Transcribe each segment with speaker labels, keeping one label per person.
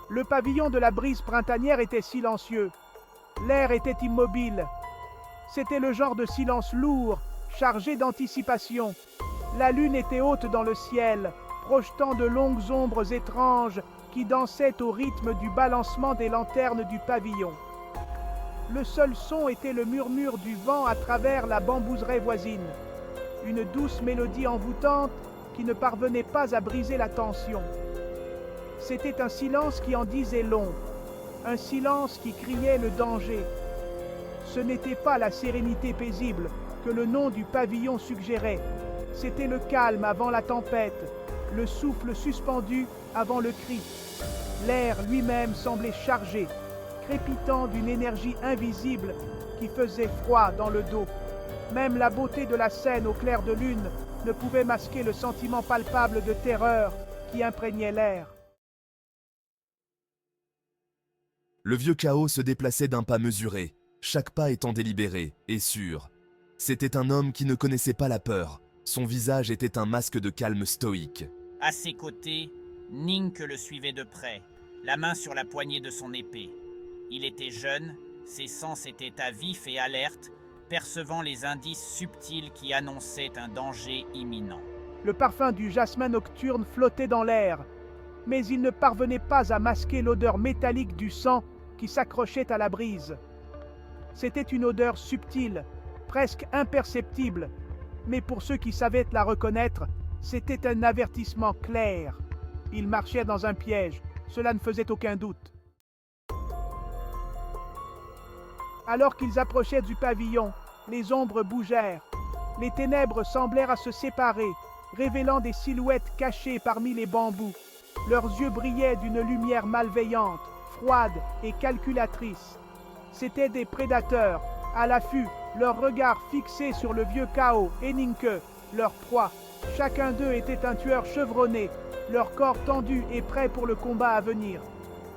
Speaker 1: Le pavillon de la brise printanière était silencieux. L'air était immobile. C'était le genre de silence lourd, chargé d'anticipation. La lune était haute dans le ciel, projetant de longues ombres étranges qui dansaient au rythme du balancement des lanternes du pavillon. Le seul son était le murmure du vent à travers la bambouseraie voisine. Une douce mélodie envoûtante qui ne parvenait pas à briser la tension. C'était un silence qui en disait long, un silence qui criait le danger. Ce n'était pas la sérénité paisible que le nom du pavillon suggérait. C'était le calme avant la tempête, le souffle suspendu avant le cri. L'air lui-même semblait chargé, crépitant d'une énergie invisible qui faisait froid dans le dos. Même la beauté de la scène au clair de lune ne pouvait masquer le sentiment palpable de terreur qui imprégnait l'air.
Speaker 2: Le vieux Chaos se déplaçait d'un pas mesuré, chaque pas étant délibéré et sûr. C'était un homme qui ne connaissait pas la peur. Son visage était un masque de calme stoïque.
Speaker 3: À ses côtés, Nink le suivait de près, la main sur la poignée de son épée. Il était jeune, ses sens étaient à vif et alertes, percevant les indices subtils qui annonçaient un danger imminent.
Speaker 1: Le parfum du jasmin nocturne flottait dans l'air, mais il ne parvenait pas à masquer l'odeur métallique du sang qui s'accrochait à la brise. C'était une odeur subtile, presque imperceptible, mais pour ceux qui savaient la reconnaître, c'était un avertissement clair. Ils marchaient dans un piège, cela ne faisait aucun doute. Alors qu'ils approchaient du pavillon, les ombres bougèrent. Les ténèbres semblèrent à se séparer, révélant des silhouettes cachées parmi les bambous. Leurs yeux brillaient d'une lumière malveillante, froide et calculatrice. C'étaient des prédateurs, à l'affût, leurs regards fixés sur le vieux Chaos et Ninke, leur proie. Chacun d'eux était un tueur chevronné, leur corps tendu et prêt pour le combat à venir.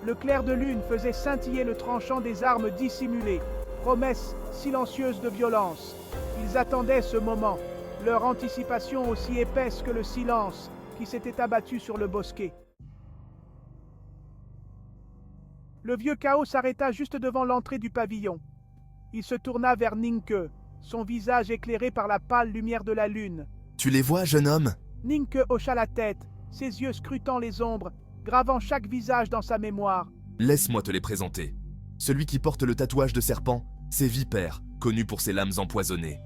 Speaker 1: Le clair de lune faisait scintiller le tranchant des armes dissimulées, promesse silencieuse de violence. Ils attendaient ce moment, leur anticipation aussi épaisse que le silence qui s'était abattu sur le bosquet. Le vieux Chaos s'arrêta juste devant l'entrée du pavillon. Il se tourna vers Ninke, son visage éclairé par la pâle lumière de la lune.
Speaker 2: « Tu les vois, jeune homme ?»
Speaker 1: Ninke hocha la tête, ses yeux scrutant les ombres, gravant chaque visage dans sa mémoire.
Speaker 2: « Laisse-moi te les présenter. Celui qui porte le tatouage de serpent, c'est Vipère, connu pour ses lames empoisonnées.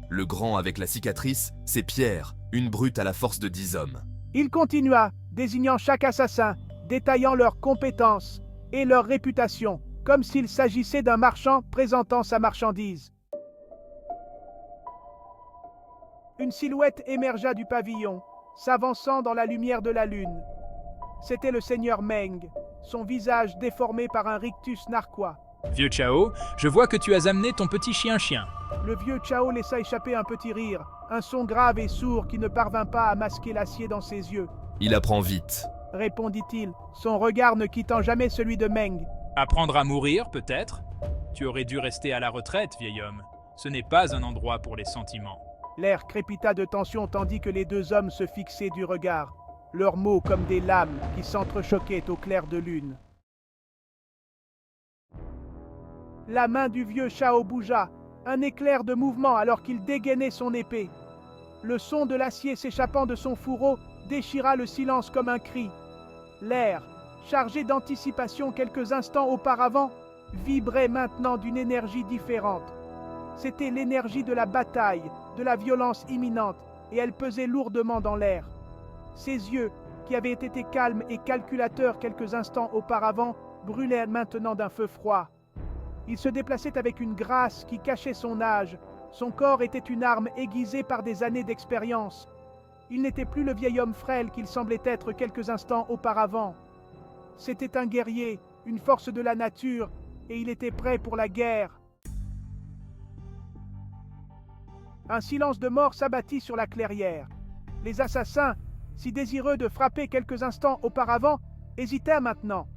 Speaker 2: Le grand avec la cicatrice, c'est Pierre, une brute à la force de 10 hommes. »
Speaker 1: Il continua, désignant chaque assassin, détaillant leurs compétences et leur réputation, comme s'il s'agissait d'un marchand présentant sa marchandise. Une silhouette émergea du pavillon, s'avançant dans la lumière de la lune. C'était le seigneur Meng, son visage déformé par un rictus narquois.
Speaker 4: « Vieux Chao, je vois que tu as amené ton petit chien-chien. »
Speaker 1: Le vieux Chao laissa échapper un petit rire, un son grave et sourd qui ne parvint pas à masquer l'acier dans ses yeux.
Speaker 2: « Il apprend vite. »
Speaker 1: répondit-il, son regard ne quittant jamais celui de Meng.
Speaker 4: « Apprendre à mourir, peut-être? Tu aurais dû rester à la retraite, vieil homme. Ce n'est pas un endroit pour les sentiments. »
Speaker 1: L'air crépita de tension tandis que les deux hommes se fixaient du regard, leurs mots comme des lames qui s'entrechoquaient au clair de lune. La main du vieux Chao bougea, un éclair de mouvement alors qu'il dégainait son épée. Le son de l'acier s'échappant de son fourreau déchira le silence comme un cri. L'air, chargé d'anticipation quelques instants auparavant, vibrait maintenant d'une énergie différente. C'était l'énergie de la bataille, de la violence imminente, et elle pesait lourdement dans l'air. Ses yeux, qui avaient été calmes et calculateurs quelques instants auparavant, brûlaient maintenant d'un feu froid. Il se déplaçait avec une grâce qui cachait son âge. Son corps était une arme aiguisée par des années d'expérience. Il n'était plus le vieil homme frêle qu'il semblait être quelques instants auparavant. C'était un guerrier, une force de la nature, et il était prêt pour la guerre. Un silence de mort s'abattit sur la clairière. Les assassins, si désireux de frapper quelques instants auparavant, hésitèrent maintenant.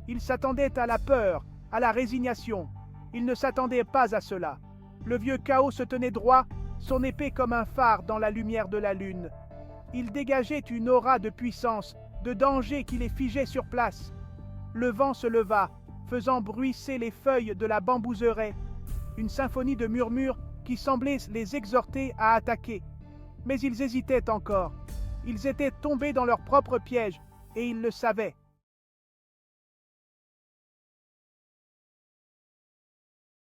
Speaker 1: Ils s'attendaient à la peur, à la résignation. Ils ne s'attendaient pas à cela. Le vieux Chaos se tenait droit, son épée comme un phare dans la lumière de la lune. Il dégageait une aura de puissance, de danger qui les figeait sur place. Le vent se leva, faisant bruisser les feuilles de la bambouseraie, une symphonie de murmures qui semblait les exhorter à attaquer. Mais ils hésitaient encore. Ils étaient tombés dans leur propre piège, et ils le savaient.